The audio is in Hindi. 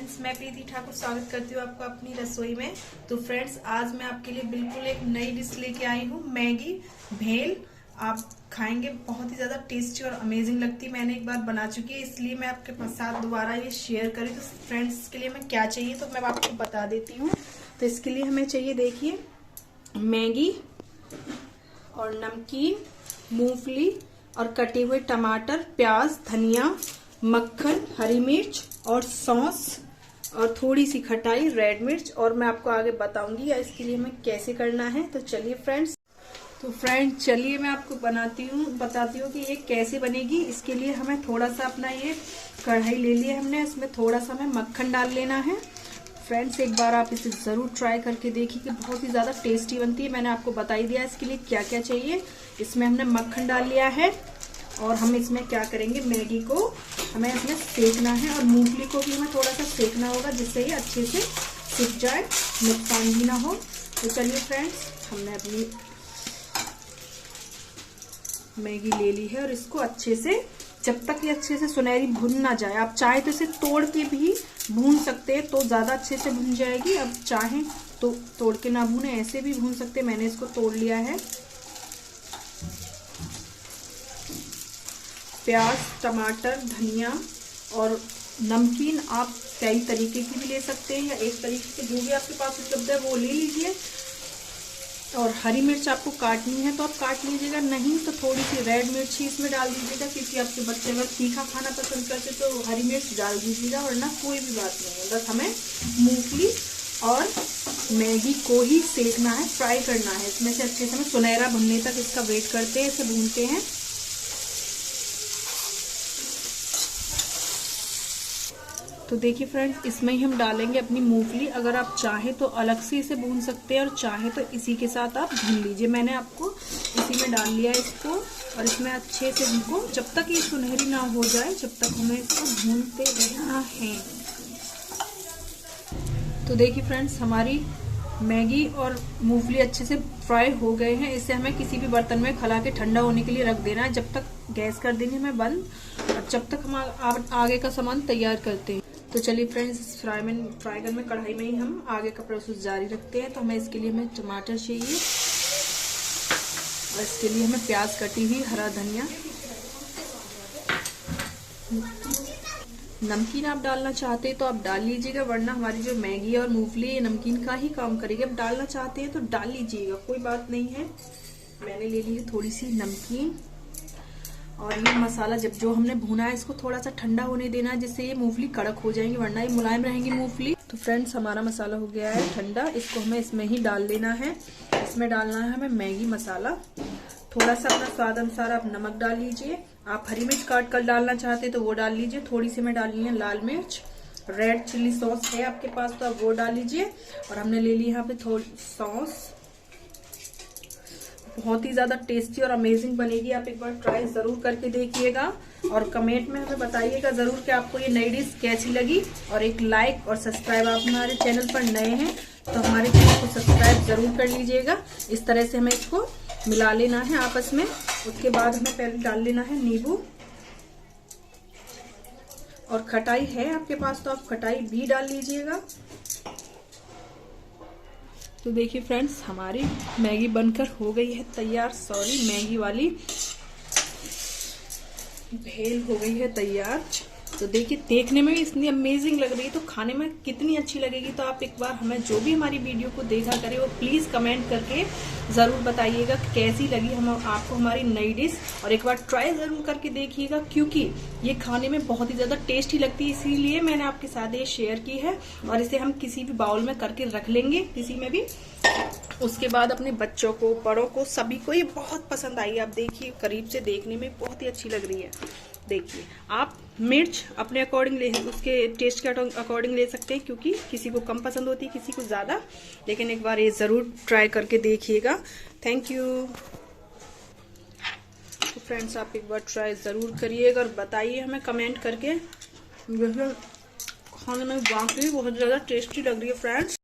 फ्रेंड्स, मैं प्रीति ठाकुर स्वागत करती हूँ आपको अपनी रसोई में। तो फ्रेंड्स, आज मैं आपके लिए बिल्कुल एक नई डिश लेके आई हूँ, मैगी भेल। आप खाएंगे, बहुत ही ज्यादा टेस्टी और अमेजिंग लगती है। मैंने एक बार बना चुकी है, इसलिए मैं आपके साथ दोबारा ये शेयर करी। तो फ्रेंड्स, इसके लिए मैं क्या चाहिए तो मैं आपको बता देती हूँ। तो इसके लिए हमें चाहिए, देखिए, मैगी और नमकीन, मूंगफली और कटे हुए टमाटर, प्याज, धनिया, मक्खन, हरी मिर्च और सॉस और थोड़ी सी खटाई, रेड मिर्च। और मैं आपको आगे बताऊंगी या इसके लिए हमें कैसे करना है। तो चलिए फ्रेंड्स, चलिए मैं आपको बताती हूँ कि ये कैसे बनेगी। इसके लिए हमें थोड़ा सा अपना ये कढ़ाई ले लिया हमने, इसमें थोड़ा सा हमें मक्खन डाल लेना है। फ्रेंड्स, एक बार आप इसे जरूर ट्राई करके देखिए कि बहुत ही ज्यादा टेस्टी बनती है। मैंने आपको बता ही दिया इसके लिए क्या क्या चाहिए। इसमें हमने मक्खन डाल लिया है और हम इसमें क्या करेंगे, मैगी को हमें इसमें सेकना है और मूंगफली को भी हमें थोड़ा सा सेकना होगा, जिससे ये अच्छे से सिक जाए, नुकसान भी ना हो। तो चलिए फ्रेंड्स, हमने अपनी मैगी ले ली है और इसको अच्छे से, जब तक ये अच्छे से सुनहरी भुन ना जाए, आप चाहे तो इसे तोड़ के भी भून सकते हैं तो ज्यादा अच्छे से भुन जाएगी। अब चाहे तो तोड़ के ना भूने, ऐसे भी भून सकते हैं। मैंने इसको तोड़ लिया है। प्याज, टमाटर, धनिया और नमकीन आप कई तरीके की भी ले सकते हैं या एक तरीके से, जो भी आपके पास उपलब्ध है वो ले लीजिए। और हरी मिर्च आपको काटनी है तो आप काट लीजिएगा, नहीं तो थोड़ी सी रेड मिर्च ही इसमें डाल दीजिएगा, क्योंकि आपके बच्चे अगर तीखा खाना पसंद करते तो हरी मिर्च डाल दीजिएगा, वरना कोई भी बात नहीं है। बस हमें मूंगफली और मैगी को ही सेकना है, फ्राई करना है। इसमें से अच्छे से हमें सुनहरा भुनने तक इसका वेट करते हैं, इसे भूनते हैं। तो देखिए फ्रेंड्स, इसमें ही हम डालेंगे अपनी मूंगफली। अगर आप चाहे तो अलग से इसे भून सकते हैं और चाहे तो इसी के साथ आप भून लीजिए। मैंने आपको इसी में डाल लिया है इसको, और इसमें अच्छे से इनको, जब तक ये सुनहरी ना हो जाए, जब तक हमें इसको भूनते रहना है। तो देखिए फ्रेंड्स, हमारी मैगी और मूंगफली अच्छे से फ्राई हो गए हैं। इसे हमें किसी भी बर्तन में खला के ठंडा होने के लिए रख देना है। जब तक गैस कर देंगे हमें बंद, और जब तक हम आगे का सामान तैयार करते हैं। तो चलिए फ्रेंड्स, इस फ्राई में कढ़ाई में ही हम आगे का प्रोसेस जारी रखते हैं। तो हमें इसके लिए हमें टमाटर चाहिए और इसके लिए हमें प्याज कटी हुई, हरा धनिया, नमकीन आप डालना चाहते हैं तो आप डाल लीजिएगा, वरना हमारी जो मैगी और मूंगफली ये नमकीन का ही काम करेगी। अब डालना चाहते हैं तो डाल लीजिएगा, कोई बात नहीं है। मैंने ले ली है थोड़ी सी नमकीन। और ये मसाला जो हमने भुना है, इसको थोड़ा सा ठंडा होने देना है, जिससे ये मूंगफली कड़क हो जाएंगी, वरना ये मुलायम रहेंगी मूंगफली। तो फ्रेंड्स, हमारा मसाला हो गया है ठंडा, इसको हमें इसमें ही डाल लेना है। इसमें डालना है हमें मैगी मसाला, थोड़ा सा अपना स्वाद अनुसार आप नमक डाल लीजिए। आप हरी मिर्च काट कर डालना चाहते तो वो डाल लीजिए। थोड़ी सी में डालनी है लाल मिर्च। रेड चिल्ली सॉस है आपके पास तो आप वो डाल लीजिए। और हमने ले ली यहाँ पे थोड़ी सॉस। बहुत ही ज्यादा टेस्टी और अमेजिंग बनेगी, आप एक बार ट्राई जरूर करके देखिएगा और कमेंट में हमें बताइएगा जरूर कि आपको ये नई डिश कैसी लगी। और एक लाइक और सब्सक्राइब, आप हमारे चैनल पर नए हैं तो हमारे चैनल को सब्सक्राइब जरूर कर लीजिएगा। इस तरह से हमें इसको मिला लेना है आपस में। उसके बाद हमें पहले डाल लेना है नींबू, और खटाई है आपके पास तो आप खटाई भी डाल लीजिएगा। तो देखिए फ्रेंड्स, हमारी मैगी बनकर हो गई है तैयार। मैगी वाली भेल हो गई है तैयार। तो देखिए, देखने में भी इतनी अमेजिंग लग रही है तो खाने में कितनी अच्छी लगेगी। तो आप एक बार हमें, जो भी हमारी वीडियो को देखा करे, वो प्लीज कमेंट करके जरूर बताइएगा कैसी लगी हम आपको हमारी नई डिश। और एक बार ट्राई जरूर करके देखिएगा, क्योंकि ये खाने में बहुत ही ज्यादा टेस्टी लगती है, इसीलिए मैंने आपके साथ ये शेयर की है। और इसे हम किसी भी बाउल में करके रख लेंगे, किसी में भी। उसके बाद अपने बच्चों को, बड़ों को, सभी को ये बहुत पसंद आई। आप देखिए, करीब से देखने में बहुत ही अच्छी लग रही है। देखिए, आप मिर्च अपने अकॉर्डिंग उसके टेस्ट के अकॉर्डिंग ले सकते हैं, क्योंकि किसी को कम पसंद होती है, किसी को ज्यादा। लेकिन एक बार ये जरूर ट्राई करके देखिएगा। Thank you. तो फ्रेंड्स, आप एक बार ट्राई जरूर करिएगा और बताइए हमें कमेंट करके। खाने में वाकई बहुत ज्यादा टेस्टी लग रही है फ्रेंड्स।